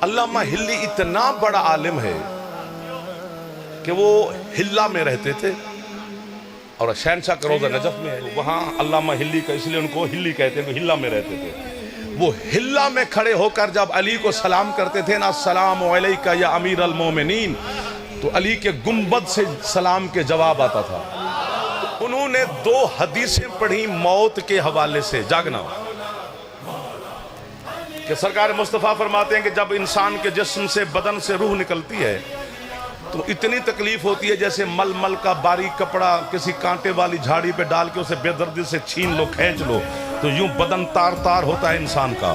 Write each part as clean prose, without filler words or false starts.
علامہ ہلی اتنا بڑا عالم ہے کہ وہ ہلا میں رہتے تھے اور شہنشاہ کا روضہ نجف میں ہے، وہاں علامہ ہلی کا، اس لیے ان کو ہلی کہتے ہیں، وہ ہلا میں رہتے تھے۔ وہ ہلا میں کھڑے ہو کر جب علی کو سلام کرتے تھے نا، السلام علیکہ یا امیر المومنین، تو علی کے گنبد سے سلام کے جواب آتا تھا۔ انہوں نے 2 حدیثیں پڑھی موت کے حوالے سے، جاگنا، کہ سرکار مصطفیٰ فرماتے ہیں کہ جب انسان کے جسم سے، بدن سے روح نکلتی ہے تو اتنی تکلیف ہوتی ہے جیسے مل مل کا باریک کپڑا کسی کانٹے والی جھاڑی پہ ڈال کے اسے بے دردی سے چھین لو، کھینچ لو، تو یوں بدن تار تار ہوتا ہے انسان کا۔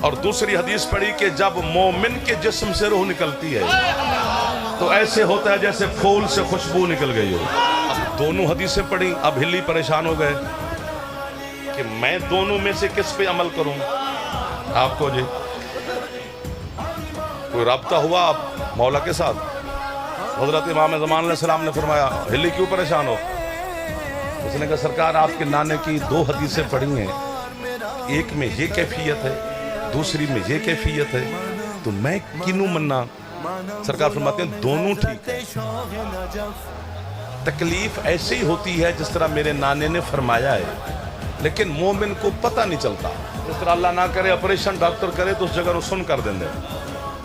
اور دوسری حدیث پڑھی کہ جب مومن کے جسم سے روح نکلتی ہے تو ایسے ہوتا ہے جیسے پھول سے خوشبو نکل گئی ہو۔ اب دونوں حدیثیں پڑھی، اب ہلی پریشان ہو گئے کہ میں دونوں میں سے کس پہ عمل کروں؟ آپ کو جی کوئی رابطہ ہوا آپ مولا کے ساتھ؟ حضرت امام زمان علیہ السلام نے فرمایا ہلی کیوں پریشان ہو؟ اس نے کہا سرکار آپ کے نانے کی 2 حدیثیں پڑھی ہیں، ایک میں یہ کیفیت ہے، دوسری میں یہ کیفیت ہے، تو میں کینوں مننا؟ سرکار فرماتے ہیں دونوں ٹھیک ہے، تکلیف ایسی ہی ہوتی ہے جس طرح میرے نانے نے فرمایا ہے، لیکن مومن کو پتہ نہیں چلتا۔ جس طرح اللہ نہ کرے آپریشن ڈاکٹر کرے تو اس جگہ وہ سن کر دیں دے،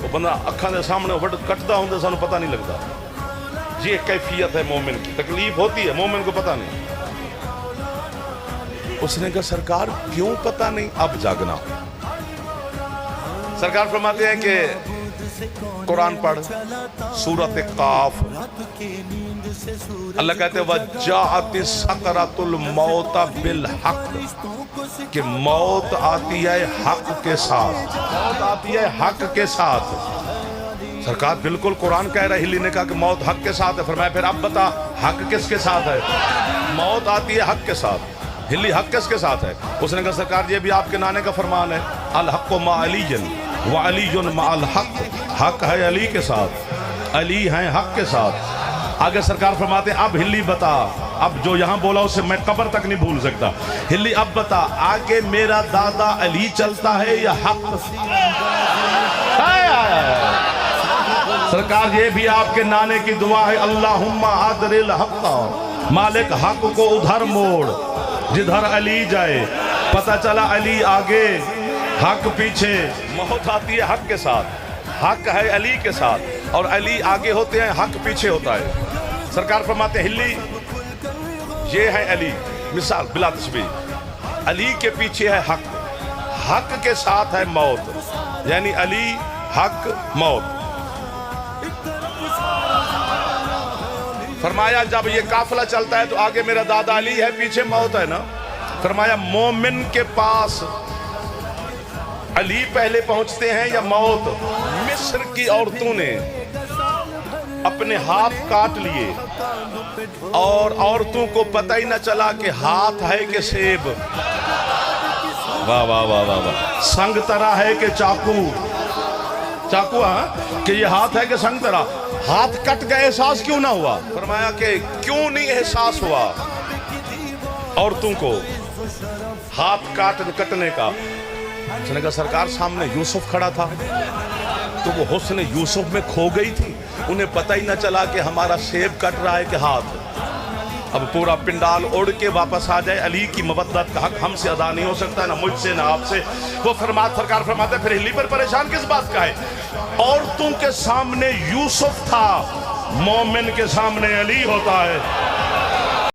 وہ بندہ اکھاں دے سامنے کٹدا ہوں دے سانو پتہ نہیں لگتا۔ یہ کیفیت ہے مومن کی، تکلیف ہوتی ہے مومن کو پتہ نہیں۔ اس نے کہا سرکار کیوں پتہ نہیں؟ اب جاگنا۔ سرکار فرماتے ہیں کہ قرآن پڑھ سورۃ قاف، اللہ کہتے ہیں وَجَاءَتِ سَكْرَةُ الْمَوْتَ بِالْحَقِّ، کہ موت آتی ہے حق کے ساتھ، موت آتی ہے حق کے ساتھ۔ سرکار بالکل قرآن کہہ رہا ہے، ہلی نے کہا کہ موت حق کے ساتھ ہے، فرمایا پھر اب بتا حق کس کے ساتھ ہے؟ موت آتی ہے حق کے ساتھ، ہلی حق کس کے ساتھ ہے؟ اس نے کہا سرکار یہ بھی آپ کے نانے کا فرمان ہے، الحق مع علی وعلی مع الحق، حق ہے علی کے ساتھ، علی ہیں حق کے ساتھ۔ آگے سرکار فرماتے ہیں اب ہلی بتا، اب جو یہاں بولا اسے میں قبر تک نہیں بھول سکتا، ہلی اب بتا آگے میرا دادا علی چلتا ہے یا حق؟ سرکار یہ بھی آپ کے نانے کی دعا ہے، اللہم عدل الحق، مالک حق کو ادھر موڑ جدھر علی جائے۔ پتہ چلا علی آگے حق پیچھے، موت آتی ہے حق کے ساتھ، حق ہے علی کے ساتھ، اور علی آگے ہوتے ہیں حق پیچھے ہوتا ہے۔ سرکار فرماتے ہیں ہلی یہ ہے علی، مثال بلا تشبیہ، علی کے پیچھے ہے حق، حق کے ساتھ ہے موت، یعنی علی حق موت۔ فرمایا جب یہ قافلہ چلتا ہے تو آگے میرا دادا علی ہے، پیچھے موت ہے نا۔ فرمایا مومن کے پاس علی پہلے پہنچتے ہیں یا موت؟ مصر کی عورتوں نے اپنے ہاتھ کاٹ لیے اور عورتوں کو پتہ ہی نہ چلا کہ ہاتھ ہے کہ سیب، واہ واہ واہ واہ واہ، سنگ ترا ہے کہ چاقو، چاقو ہاں کہ یہ ہاتھ ہے کہ سنگ ترا، ہاتھ کٹ گئے احساس کیوں نہ ہوا؟ فرمایا کہ کیوں نہیں احساس ہوا عورتوں کو ہاتھ کٹنے کا؟ اس نے کہا سرکار سامنے یوسف کھڑا تھا تو وہ حسن یوسف میں کھو گئی تھی، انہیں پتہ ہی نہ چلا کہ ہمارا سیب کٹ رہا ہے کہ ہاتھ۔ اب پورا پنڈال اڑ کے واپس آ جائے، علی کی مودت کا حق ہم سے ادا نہیں ہو سکتا، نہ مجھ سے نہ آپ سے۔ وہ سرکار فرماتے پھر ہلی پر پریشان کس بات کا ہے؟ عورتوں کے سامنے یوسف تھا، مومن کے سامنے علی ہوتا ہے۔